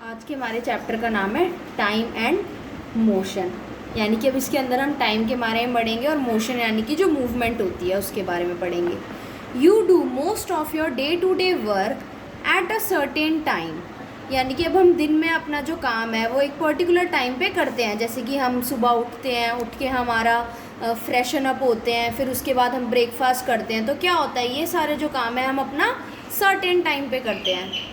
आज के हमारे चैप्टर का नाम है टाइम एंड मोशन। यानी कि अब इसके अंदर हम टाइम के बारे में पढ़ेंगे और मोशन यानी कि जो मूवमेंट होती है उसके बारे में पढ़ेंगे। You do most of your day to day work at a certain time. यानी कि अब हम दिन में अपना जो काम है वो एक पर्टिकुलर टाइम पे करते हैं। जैसे कि हम सुबह उठते हैं, उठ के हमारा फ्रेशन अप होते हैं, फिर उसके बाद हम ब्रेकफास्ट करते हैं। तो क्या होता है, ये सारे जो काम है हम अपना सर्टेन टाइम पे करते हैं।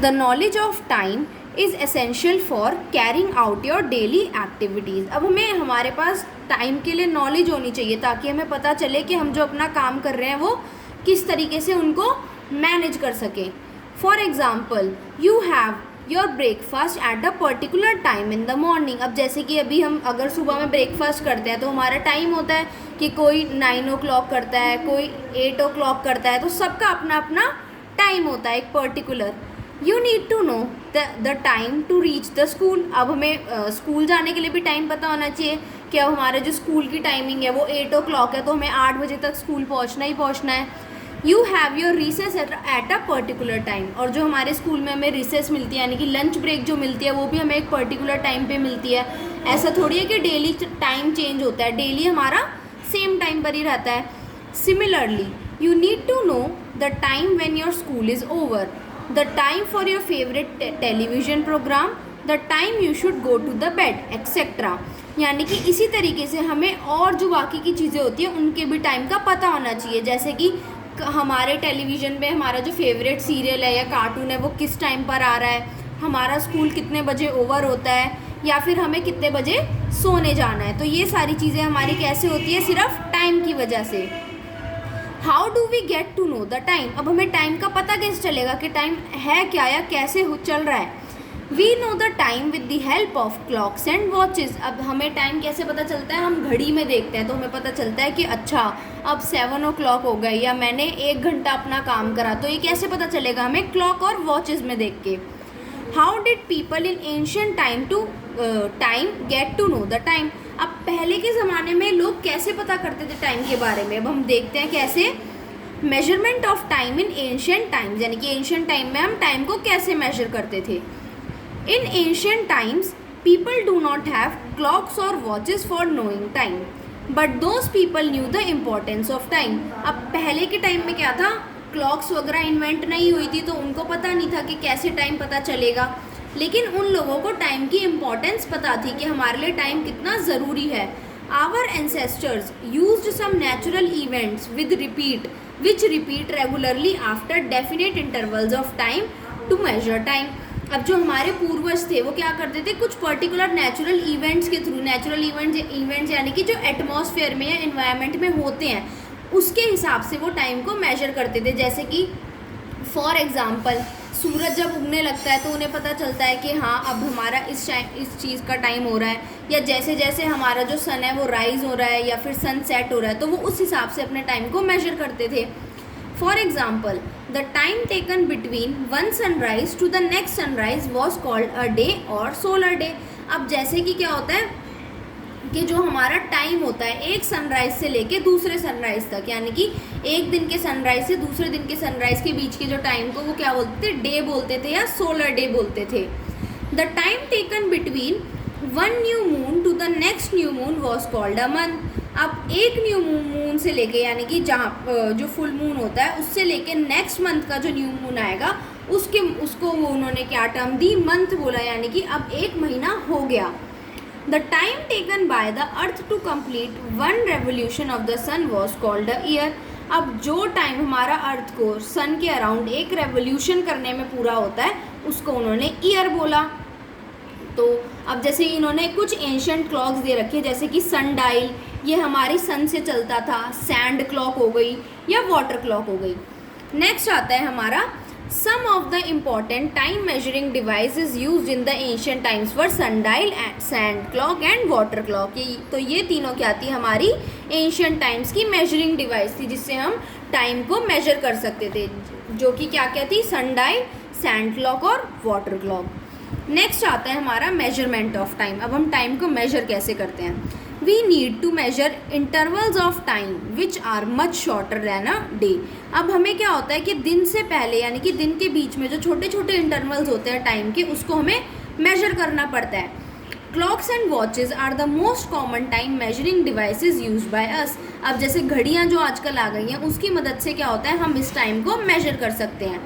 The knowledge of time is essential for carrying out your daily activities। अब हमें हमारे पास टाइम के लिए नॉलेज होनी चाहिए ताकि हमें पता चले कि हम जो अपना काम कर रहे हैं वो किस तरीके से उनको मैनेज कर सकें। For example, you have your breakfast at a particular time in the morning. अब जैसे कि अभी हम अगर सुबह में ब्रेकफास्ट करते हैं तो हमारा टाइम होता है कि कोई 9 o'clock करता है, कोई 8 o'clock करता है, तो सबका अपना अपना टाइम होता है एक particular. You need to know the time to reach the school. अब हमें स्कूल जाने के लिए भी टाइम पता होना चाहिए कि अब हमारे जो स्कूल की टाइमिंग है वो 8 o'clock है, तो हमें 8 बजे तक स्कूल पहुंचना ही पहुंचना है। You have your recess at a particular time. और जो हमारे स्कूल में हमें रिसेस मिलती है यानी कि लंच ब्रेक जो मिलती है वो भी हमें एक पर्टिकुलर टाइम पे मिलती है। ऐसा थोड़ी है कि डेली टाइम चेंज होता है, डेली हमारा सेम टाइम पर ही रहता है। Similarly, you need to know the time when your school is over, the time for your favorite television program, the time you should go to the bed, etc। यानी कि इसी तरीके से हमें और जो बाकी की चीज़ें होती हैं उनके भी टाइम का पता होना चाहिए। जैसे कि हमारे टेलीविज़न पे हमारा जो फेवरेट सीरियल है या कार्टून है वो किस टाइम पर आ रहा है, हमारा स्कूल कितने बजे ओवर होता है, या फिर हमें कितने बजे सोने जाना है। तो ये सारी चीज़ें हमारी कैसे होती है, सिर्फ टाइम की वजह से। How do we get to know the time. अब हमें टाइम का पता कैसे चलेगा कि टाइम है क्या या कैसे चल रहा है। We know the time with the help of clocks and watches. अब हमें टाइम कैसे पता चलता है, हम घड़ी में देखते हैं तो हमें पता चलता है कि अच्छा अब 7 o'clock हो गए या मैंने 1 घंटा अपना काम करा। तो ये कैसे पता चलेगा, हमें क्लॉक और वॉचेस में देख के। How did people in ancient time get to know the time. अब पहले के ज़माने में लोग कैसे पता करते थे टाइम के बारे में। अब हम देखते हैं कैसे। Measurement of time in ancient times. यानी कि एंशियंट टाइम में हम टाइम को कैसे मेजर करते थे। In ancient times people do not have clocks और watches for knowing time, but those people knew the importance of time. अब पहले के टाइम में क्या था, क्लॉक्स वगैरह इन्वेंट नहीं हुई थी तो उनको पता नहीं था कि कैसे टाइम पता चलेगा, लेकिन उन लोगों को टाइम की इम्पोर्टेंस पता थी कि हमारे लिए टाइम कितना ज़रूरी है। Our ancestors used some natural events with repeat which repeat regularly after definite intervals of time to measure time. अब जो हमारे पूर्वज थे वो क्या करते थे, कुछ पर्टिकुलर नेचुरल इवेंट्स के थ्रू, नेचुरल इवेंट्स यानी कि जो एटमॉस्फेयर में या इन्वायरमेंट में होते हैं उसके हिसाब से वो टाइम को मेजर करते थे। जैसे कि फॉर एग्ज़ाम्पल, सूरज जब उगने लगता है तो उन्हें पता चलता है कि हाँ अब हमारा इस चीज़ का टाइम हो रहा है, या जैसे जैसे हमारा जो सन है वो राइज़ हो रहा है या फिर सन सेट हो रहा है तो वो उस हिसाब से अपने टाइम को मेजर करते थे। For example, the time taken between one sunrise to the next sunrise was called a day और सोलर डे। अब जैसे कि क्या होता है कि जो हमारा टाइम होता है एक सनराइज़ से लेके दूसरे सनराइज़ तक, यानी कि एक दिन के सनराइज़ से दूसरे दिन के सनराइज़ के बीच के जो टाइम को वो क्या बोलते थे, डे बोलते थे या सोलर डे बोलते थे। The time taken between one new moon to the next new moon was called a month. अब एक न्यू मून से लेके यानी कि जहाँ जो फुल मून होता है उससे लेके नेक्स्ट मंथ का जो न्यू मून आएगा उसको वो उन्होंने क्या टर्म दी, मंथ बोला। यानी कि अब एक महीना हो गया। The time taken by the earth to complete one revolution of the sun was called a year। अब जो टाइम हमारा अर्थ को सन के अराउंड एक रेवोल्यूशन करने में पूरा होता है उसको उन्होंने ईयर बोला। तो अब जैसे इन्होंने कुछ एंशियंट क्लॉक्स दे रखे जैसे कि सन डायल, ये हमारी सन से चलता था, सैंड क्लॉक हो गई या वाटर क्लॉक हो गई। नेक्स्ट आता है हमारा Some of the important time measuring devices used in the ancient times were sundial, sand clock and water clock। तो ये तीनों क्या थी, हमारी ancient times की measuring device थी जिससे हम टाइम को measure कर सकते थे, जो कि क्या क्या थी, sundial, sand clock और water clock। नेक्स्ट आता है हमारा measurement of time। अब हम टाइम को measure कैसे करते हैं। we need to measure intervals of time which are much shorter than a day. अब हमें क्या होता है कि दिन से पहले यानी कि दिन के बीच में जो छोटे छोटे इंटरवल्स होते हैं टाइम के, उसको हमें मेजर करना पड़ता है. Clocks and watches are the most common time measuring devices use by us. अब जैसे घड़ियाँ जो आजकल आ गई हैं, उसकी मदद से क्या होता है, हम इस टाइम को मेजर कर सकते हैं.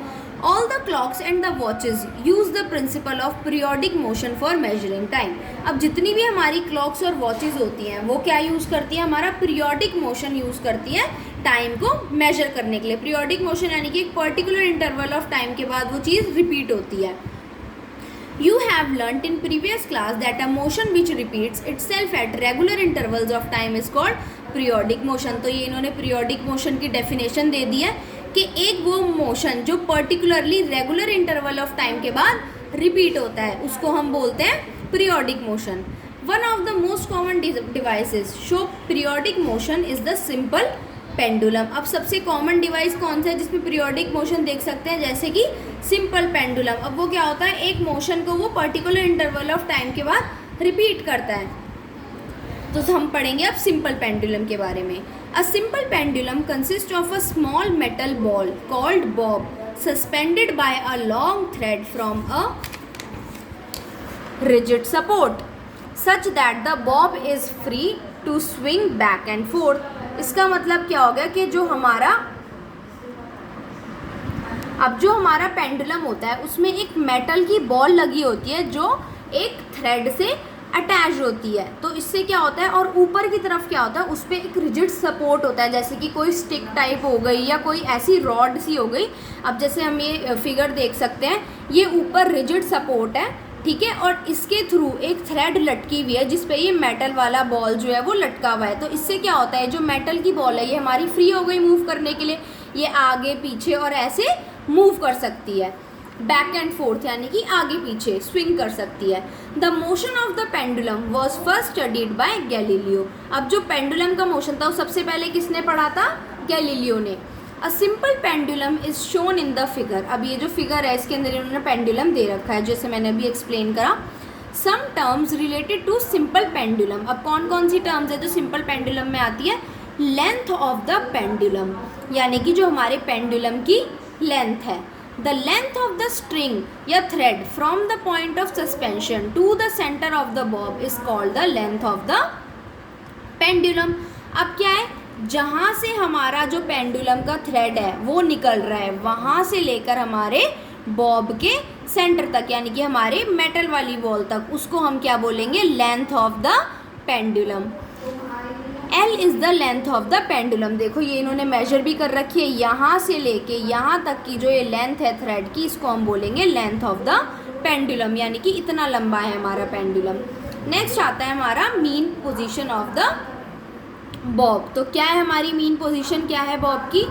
All the clocks and the watches use the principle of periodic motion for measuring time. अब जितनी भी हमारी क्लॉक्स और वॉचेस होती हैं वो क्या यूज़ करती हैं, हमारा पीरियोडिक मोशन यूज़ करती है टाइम को मेजर करने के लिए. पीरियोडिक मोशन यानी कि एक पर्टिकुलर इंटरवल ऑफ टाइम के बाद वो चीज़ रिपीट होती है. You have learnt in previous class that a motion which repeats itself at regular intervals of time is called periodic motion. तो ये इन्होंने periodic motion की डेफिनेशन दे दी है कि एक वो मोशन जो particularly regular interval of time के बाद रिपीट होता है उसको हम बोलते हैं periodic motion. One of the most common devices show periodic motion is the simple pendulum. अब सबसे कॉमन डिवाइस कौन सा है जिसमें पीरियोडिक मोशन देख सकते हैं, जैसे कि सिंपल पेंडुलम. अब वो क्या होता है, एक मोशन को वो पर्टिकुलर इंटरवल ऑफ टाइम के बाद रिपीट करता है. तो हम पढ़ेंगे अब सिंपल पेंडुलम के बारे में. A simple pendulum consists of a small metal ball called bob suspended by a long thread from a rigid support such that the bob is free to swing back and forth. इसका मतलब क्या हो गया कि जो हमारा pendulum होता है उसमें एक मेटल की बॉल लगी होती है जो एक थ्रेड से अटैच होती है. तो इससे क्या होता है, और ऊपर की तरफ क्या होता है, उस पर एक रिजिड सपोर्ट होता है, जैसे कि कोई स्टिक टाइप हो गई या कोई ऐसी रॉड सी हो गई. अब जैसे हम ये फिगर देख सकते हैं, ये ऊपर रिजिड सपोर्ट है, ठीक है, और इसके थ्रू एक थ्रेड लटकी हुई है जिस पे ये मेटल वाला बॉल जो है वो लटका हुआ है. तो इससे क्या होता है, जो मेटल की बॉल है ये हमारी फ्री हो गई मूव करने के लिए. ये आगे पीछे और ऐसे मूव कर सकती है, बैक एंड फोर्थ यानी कि आगे पीछे स्विंग कर सकती है. The motion of the pendulum was first studied by Galileo. अब जो पेंडुलम का मोशन था वो सबसे पहले किसने पढ़ा था, गैलीलियो ने. A simple pendulum is shown in the figure. अब ये जो फिगर है इसके अंदर इन्होंने पेंडुलम दे रखा है जैसे मैंने अभी एक्सप्लेन करा. Some terms related to simple pendulum. अब कौन कौन सी टर्म्स है जो सिंपल पेंडुलम में आती है, लेंथ ऑफ द पेंडुलम यानी कि जो हमारे पेंडुलम की लेंथ है. The length of the string या thread from the point of suspension to the center of the bob is called the length of the pendulum. अब क्या है, जहाँ से हमारा जो पेंडुलम का थ्रेड है वो निकल रहा है वहाँ से लेकर हमारे बॉब के सेंटर तक यानी कि हमारे मेटल वाली बॉल तक, उसको हम क्या बोलेंगे, length of the pendulum. L is the length of the pendulum. देखो ये इन्होंने मेजर भी कर रखी है, यहाँ से लेके यहाँ तक की जो ये लेंथ है थ्रेड की, इसको हम बोलेंगे लेंथ ऑफ द पेंडुलम यानी कि इतना लंबा है हमारा पेंडुलम. नेक्स्ट आता है हमारा mean position of the Bob. तो क्या है हमारी मीन पोजीशन, क्या है बॉब की,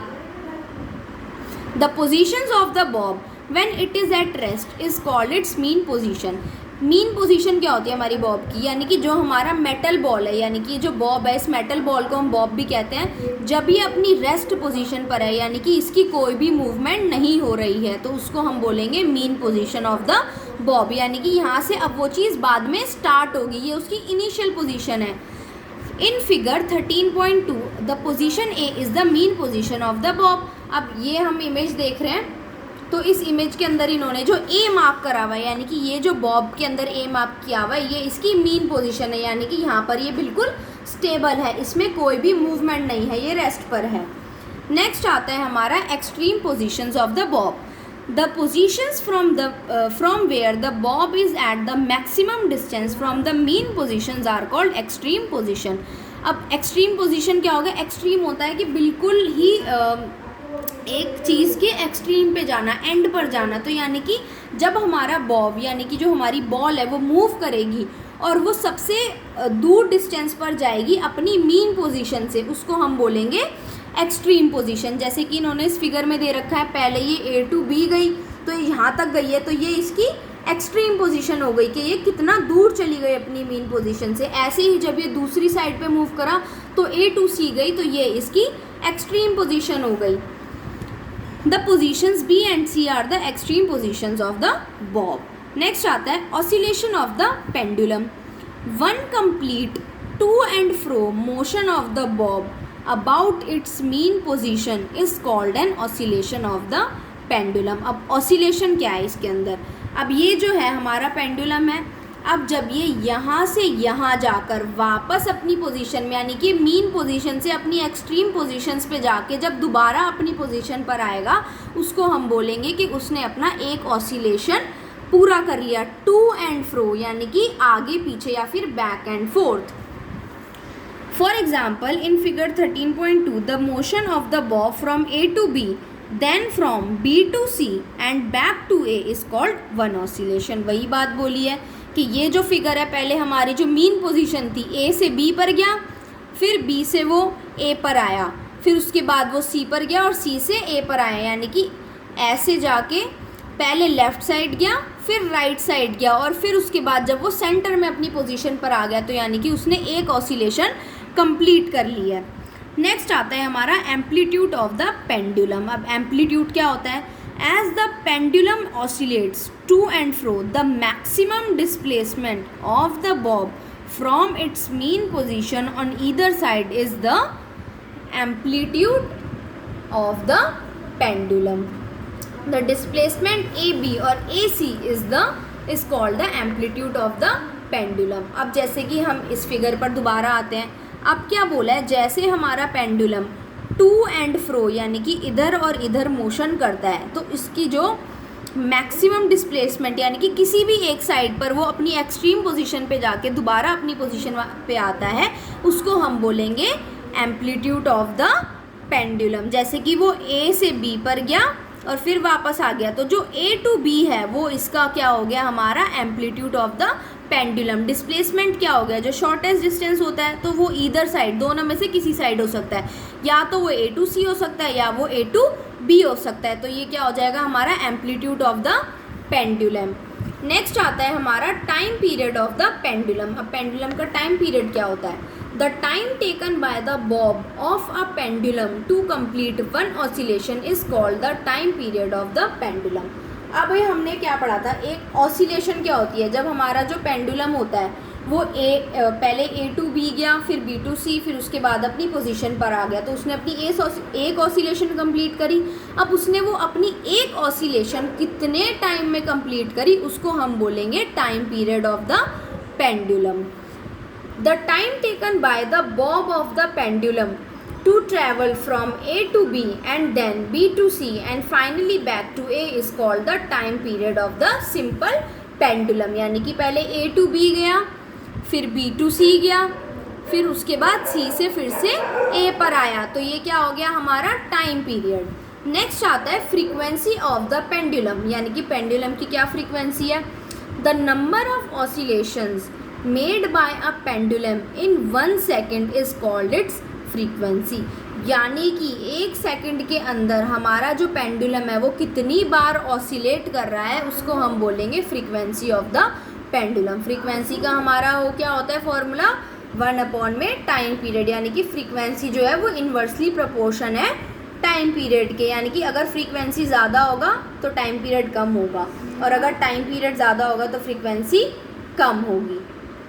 the positions of the Bob when it is at rest is called its mean position. Mean position क्या होती है हमारी बॉब की, यानी कि जो हमारा मेटल बॉल है यानी कि जो बॉब है, इस मेटल बॉल को हम बॉब भी कहते हैं, जब ये अपनी रेस्ट पोजीशन पर है यानी कि इसकी कोई भी मूवमेंट नहीं हो रही है तो उसको हम बोलेंगे mean position of the Bob. यानी कि यहाँ से अब वो चीज़ बाद में स्टार्ट होगी, ये उसकी इनिशियल पोजीशन है. इन figure 13.2 the position A is the mean position of the Bob. अब ये हम इमेज देख रहे हैं, तो इस इमेज के अंदर इन्होंने जो ए मार्क करा हुआ है यानी कि ये जो बॉब के अंदर ए मार्क किया हुआ है ये इसकी मीन पोजीशन है, यानी कि यहाँ पर ये बिल्कुल स्टेबल है, इसमें कोई भी मूवमेंट नहीं है, ये रेस्ट पर है. नेक्स्ट आता है हमारा extreme positions of the bob. The positions from where the bob is at the maximum distance from the mean positions are called extreme position. अब एक्सट्रीम पोजीशन क्या होगा, एक्सट्रीम होता है कि बिल्कुल ही एक चीज़ के एक्सट्रीम पे जाना, एंड पर जाना. तो यानी कि जब हमारा बॉब यानी कि जो हमारी बॉल है वो मूव करेगी और वो सबसे दूर डिस्टेंस पर जाएगी अपनी मीन पोजीशन से, उसको हम बोलेंगे एक्सट्रीम पोजीशन. जैसे कि इन्होंने इस फिगर में दे रखा है, पहले ये A to B गई तो यहाँ तक गई है, तो ये इसकी एक्सट्रीम पोजीशन हो गई कि ये कितना दूर चली गई अपनी मीन पोजीशन से. ऐसे ही जब ये दूसरी साइड पे मूव करा तो A to C गई तो ये इसकी एक्सट्रीम पोजीशन हो गई. The positions B and C are the extreme positions of the bob. Next आता है oscillation of the pendulum. One complete to and fro motion of the bob about its mean position is called an oscillation of the pendulum। अब oscillation क्या है इसके अंदर, अब ये जो है हमारा पेंडुलम है, अब जब ये यहाँ से यहाँ जाकर वापस अपनी पोजीशन में यानी कि मीन पोजीशन से अपनी एक्सट्रीम पोजीशंस पे जाके जब दोबारा अपनी पोजीशन पर आएगा, उसको हम बोलेंगे कि उसने अपना एक ऑसिलेशन पूरा कर लिया, टू एंड फ्रो यानी कि आगे पीछे या फिर back and forth. For example in figure 13.2 the motion of the bob from A to B then from B to C and back to A is called one oscillation. वही बात बोली है कि ये जो फिगर है, पहले हमारी जो मीन पोजीशन थी ए से बी पर गया, फिर बी से वो ए पर आया, फिर उसके बाद वो सी पर गया और सी से ए पर आया, यानी कि ऐसे जाके पहले लेफ़्ट साइड गया, फिर राइट साइड गया और फिर उसके बाद जब वो सेंटर में अपनी पोजीशन पर आ गया तो यानी कि उसने एक ऑसिलेशन कंप्लीट कर ली है। नेक्स्ट आता है हमारा एम्पलीट्यूड ऑफ द पेंडुलम। अब एम्पलीट्यूड क्या होता है, as the pendulum oscillates to and fro the maximum displacement of the bob from its mean position on either side is the amplitude of the pendulum. The displacement A B और A C is called the amplitude of the pendulum. अब जैसे कि हम इस figure पर दोबारा आते हैं, अब क्या बोला है, जैसे हमारा पेंडुलम टू एंड फ्रो यानी कि इधर और इधर मोशन करता है तो इसकी जो मैक्सिमम डिस्प्लेसमेंट यानी कि किसी भी एक साइड पर वो अपनी एक्सट्रीम पोजीशन पे जाके दोबारा अपनी पोजीशन पे आता है, उसको हम बोलेंगे एम्पलीट्यूड ऑफ द पेंडुलम। जैसे कि वो ए से बी पर गया और फिर वापस आ गया, तो जो ए टू बी है वो इसका क्या हो गया, हमारा amplitude of the pendulum. Displacement क्या हो गया, जो शॉर्टेस्ट डिस्टेंस होता है तो वो ईदर साइड, दोनों में से किसी साइड हो सकता है, या तो वो ए टू सी हो सकता है या वो ए टू बी हो सकता है, तो ये क्या हो जाएगा हमारा amplitude of the pendulum. Next आता है हमारा time period of the pendulum. अब पेंडुलम का टाइम पीरियड क्या होता है, the time taken by the bob of a pendulum to complete one oscillation is called the time period of the pendulum. अब ये हमने क्या पढ़ा था, एक ऑसिलेशन क्या होती है, जब हमारा जो पेंडुलम होता है वो पहले ए टू बी गया, फिर बी टू सी, फिर उसके बाद अपनी पोजीशन पर आ गया, तो उसने अपनी एक ऑसिलेशन कंप्लीट करी। अब उसने वो अपनी एक ऑसिलेशन कितने टाइम में कंप्लीट करी, उसको हम बोलेंगे time period of the pendulum. The time taken by the bob of the pendulum to travel from A to B and then B to C and finally back to A is called the time period of the simple pendulum। यानी कि पहले A to B गया, फिर B to C गया, फिर उसके बाद C से फिर से A पर आया, तो ये क्या हो गया हमारा टाइम पीरियड। नेक्स्ट आता है फ्रीक्वेंसी ऑफ द पेंडुलम, यानी कि पेंडुलम की क्या फ्रीक्वेंसी है, the number of oscillations made by a pendulum in 1 second is called its frequency. यानी कि एक सेकंड के अंदर हमारा जो पेंडुलम है वो कितनी बार ऑसिलेट कर रहा है, उसको हम बोलेंगे frequency of the pendulum. Frequency का हमारा वो क्या होता है फॉर्मूला, 1 में टाइम पीरियड, यानी कि फ्रीक्वेंसी जो है वो इन्वर्सली प्रोपोर्शन है टाइम पीरियड के, यानी कि अगर फ्रीक्वेंसी ज़्यादा होगा तो टाइम पीरियड कम होगा और अगर टाइम पीरियड ज़्यादा होगा तो फ्रीक्वेंसी कम होगी।